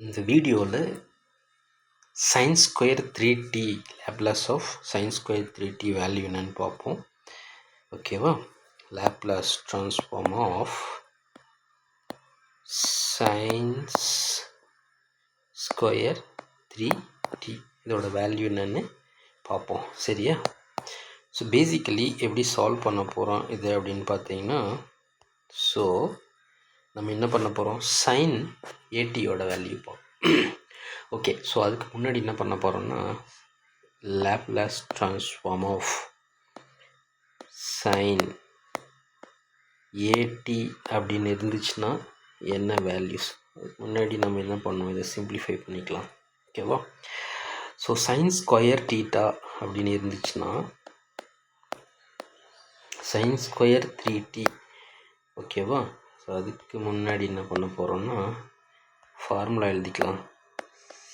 இந்த வீடியோவில் sin square 3t Laplace of sin square 3t value என்னன்னு பார்ப்போம். ஓகேவா? Laplace transform of sin square 3t இதோட வேல்யூ என்னன்னு பார்ப்போம். சரியா? ஸோ பேசிக்கலி எப்படி சால்வ் பண்ண போகிறோம் இது அப்படின்னு பார்த்தீங்கன்னா, ஸோ நம்ம என்ன பண்ண போகிறோம், sin atயோட வேல்யூ பார்ப்போம். ஓகே, ஸோ அதுக்கு முன்னாடி என்ன பண்ண போகிறோம்னா, Laplace transform of sin at அப்படின்னு இருந்துச்சுன்னா என்ன வேல்யூஸ், அதுக்கு முன்னாடி நம்ம என்ன பண்ணுவோம், இதை சிம்பிளிஃபை பண்ணிக்கலாம். ஓகேவா? ஸோ sin ஸ்கொயர் தீட்டா அப்படின்னு இருந்துச்சுன்னா sin ஸ்கொயர் 3t. ஓகேவா? ஸோ அதுக்கு முன்னாடி என்ன பண்ண போகிறோம்னா, ஃபார்முலா எழுதிக்கலாம்.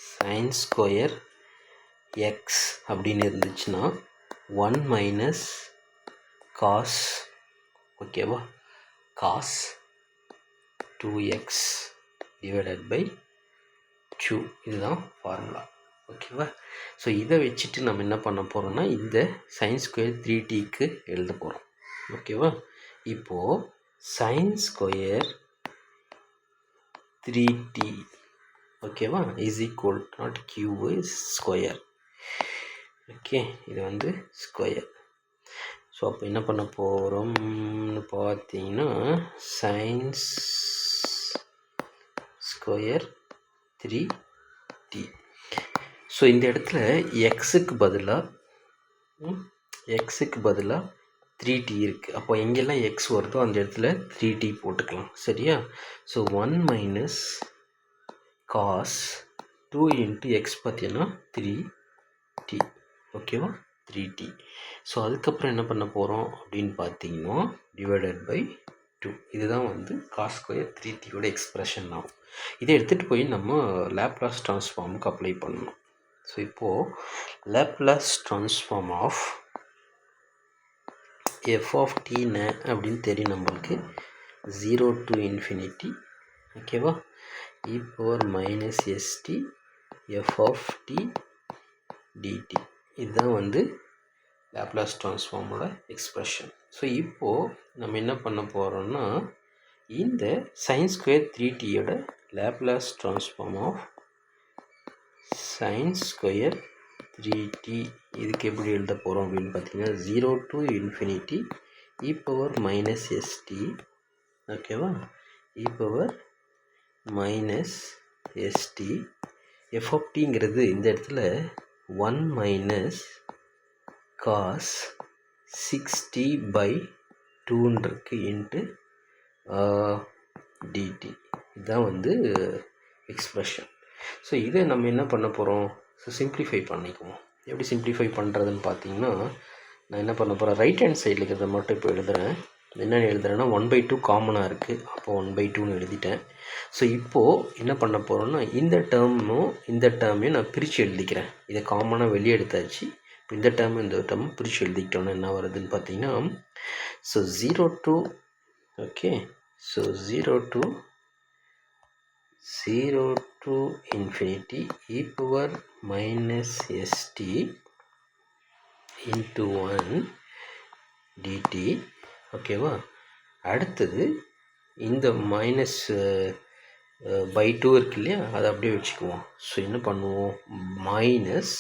sin ஸ்கொயர் எக்ஸ் அப்படின்னு இருந்துச்சுன்னா 1 மைனஸ் காஸ், ஓகேவா, காஸ் 2x டிவைடட் பை 2. இதுதான் ஃபார்முலா. ஓகேவா? ஸோ இதை வச்சுட்டு நம்ம என்ன பண்ண போகிறோம்னா, இந்த sin ஸ்கொயர் 3tக்கு எழுத போகிறோம். ஓகேவா? இப்போது sin ஸ்கொயர் 3t, ஓகேவா, is equal not q is square. Okay, இது வந்து ஸ்கொயர். ஸோ அப்போ என்ன பண்ண போகிறோம்னு பார்த்தீங்கன்னா, sin ஸ்கொயர் 3t. ஸோ இந்த இடத்துல எக்ஸுக்கு பதிலாக 3t இருக்குது. அப்போ எங்கெல்லாம் எக்ஸ் வருதோ அந்த இடத்துல 3t போட்டுக்கலாம். சரியா? So 1 minus cos 2 into x பார்த்தீங்கன்னா 3t. ஓகேவா? 3t. ஸோ அதுக்கப்புறம் என்ன பண்ண போகிறோம் அப்படின்னு பார்த்தீங்கன்னா, டிவைடட் பை 2. இதுதான் வந்து காஸ் ஸ்கொயர் 3tயோட எக்ஸ்பிரஷன் ஆகும். இதை எடுத்துகிட்டு போய் நம்ம லேப்லாஸ் ட்ரான்ஸ்ஃபார்முக்கு அப்ளை பண்ணணும். ஸோ இப்போது Laplace transform of f of t அப்படின்னு தெரியும் நம்மளுக்கு, 0 to infinity. ஓகேவா? e power minus st f of t dt. இதுதான் வந்து லேப்லாஸ் ட்ரான்ஸ்ஃபார்மோட எக்ஸ்பிரஷன். ஸோ இப்போது நம்ம என்ன பண்ண போகிறோம்னா, இந்த sin ஸ்கொயர் 3tயோட Laplace transform of sin square 3t இதுக்கு எப்படி எழுத போகிறோம் அப்படின்னு பார்த்தீங்கன்னா, 0 to infinity e power minus st. ஓகேவா? e power minus st f of tங்கிறது இந்த இடத்துல 1 மைனஸ் காஸ் 6t by 2 இருக்கு இன்ட்டு dt. இதுதான் வந்து எக்ஸ்பிரஷன். ஸோ இதை நம்ம என்ன பண்ண போகிறோம், ஸோ சிம்ப்ளிஃபை பண்ணிக்குவோம். எப்படி சிம்ப்ளிஃபை பண்ணுறதுன்னு பார்த்தீங்கன்னா, நான் என்ன பண்ண போகிறேன், ரைட் ஹேண்ட் சைடில் இருக்கிறத மட்டும் இப்போ எழுதுகிறேன். என்ன எழுதுறேன்னா, 1/2 காமனாக இருக்குது. அப்போ 1/2ன்னு எழுதிட்டேன். ஸோ இப்போது என்ன பண்ண போகிறோன்னா, இந்த டேர்மையும் நான் பிரித்து எழுதிக்கிறேன். இதை காமனாக வெளியே எடுத்தாச்சு. இப்போ இந்த டேர்மும் பிரித்து எழுதிக்கிட்டோன்னா என்ன வருதுன்னு பார்த்தீங்கன்னா, so 0 to, okay, so 0 to infinity e power minus st into 1 dt. ஓகேவா? அடுத்தது இந்த மைனஸ் பை 2 இருக்கு இல்லையா, அதை அப்படியே வச்சுக்குவோம். ஸோ என்ன பண்ணுவோம், minus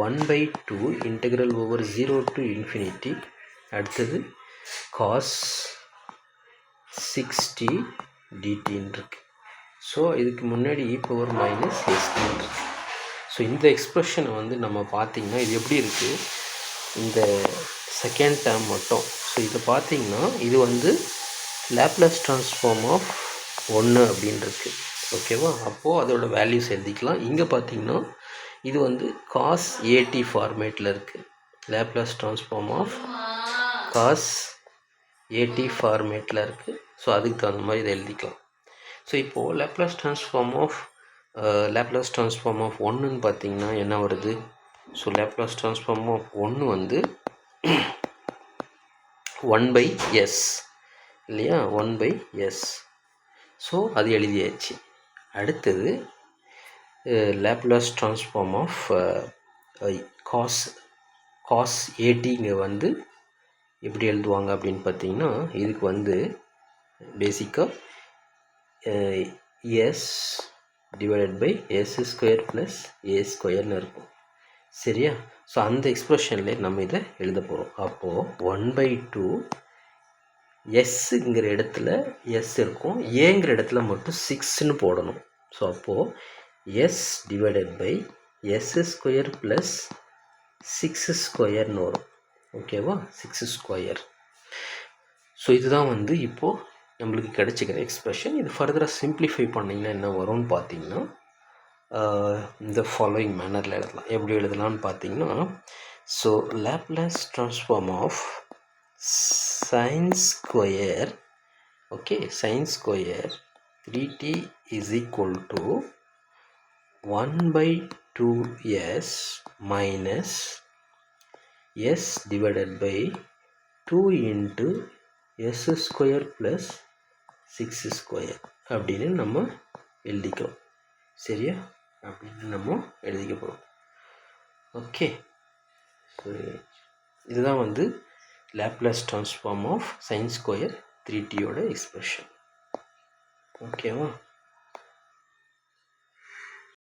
1/2 integral over 0 to infinity, அடுத்தது காஸ் 6t dtன்னு இருக்கு. ஸோ இதுக்கு முன்னாடி e power minus st இருக்கு. ஸோ இந்த எக்ஸ்ப்ரெஷனை வந்து நம்ம பார்த்திங்கன்னா, இது எப்படி இருக்குது, இந்த செகண்ட் டேர்ம் மட்டும். ஸோ இதை பார்த்திங்கன்னா, இது வந்து லேப்லாஸ் ட்ரான்ஸ்ஃபார்ம் ஆஃப் 1 அப்படின்னு இருக்குது. ஓகேவா? அப்போது அதோட வேல்யூஸ் எழுதிக்கலாம். இங்கே பார்த்திங்கன்னா இது வந்து காஸ் at ஃபார்மேட்டில் இருக்குது. Laplace transform of cos at ஃபார்மேட்டில் இருக்குது. ஸோ அதுக்கு தகுந்த மாதிரி இதை எழுதிக்கலாம். ஸோ இப்போது லேப்லாஸ் ட்ரான்ஸ்ஃபார்ம் ஆஃப் 1ன்னு பார்த்தீங்கன்னா என்ன வருது, ஸோ லேப்லாஸ் ட்ரான்ஸ்ஃபார்ம் ஆஃப் 1 வந்து 1/s இல்லையா, 1/s. ஸோ அது எழுதியாச்சு. அடுத்தது லேப்லாஸ் ட்ரான்ஸ்ஃபார்ம் ஆஃப் காஸ் ஏடிங்க வந்து எப்படி எழுதுவாங்க அப்படின்னு பார்த்தீங்கன்னா, இதுக்கு வந்து பேசிக்காக S divided by S square plus A ஸ்கொயர்னு இருக்கும். சரியா? ஸோ அந்த எக்ஸ்ப்ரெஷன்லேயே நம்ம இதை எழுத போகிறோம். அப்போது 1/2 எஸ்ஸுங்கிற இடத்துல எஸ் இருக்கும், ஏங்கிற இடத்துல மட்டும் 6ன்னு போடணும். ஸோ அப்போது s divided by S square plus 6 ஸ்கொயர்னு வரும். ஓகேவா? 6 ஸ்கொயர். ஸோ இதுதான் வந்து இப்போது நம்மளுக்கு கிடைச்சிக்கிற எக்ஸ்ப்ரெஷன். இது ஃபர்தராக சிம்பிளிஃபை பண்ணிங்கன்னா என்ன வரும்னு பார்த்தீங்கன்னா, இந்த ஃபாலோயிங் மேனரில் எழுதலாம். எப்படி எழுதலாம்னு பார்த்தீங்கன்னா, so Laplace transform of sin square, okay, sin square 3t is equal to 1/2s minus s divided by 2 into s square plus 6 square அப்படின்னு நம்ம எழுதிக்கிறோம். சரியா? அப்படின்னு நம்ம எழுதிக்க போகிறோம். ஓகே, ஸோ இதுதான் வந்து Laplace transform of sin square 3t யோட எக்ஸ்ப்ரெஷன். ஓகேவா?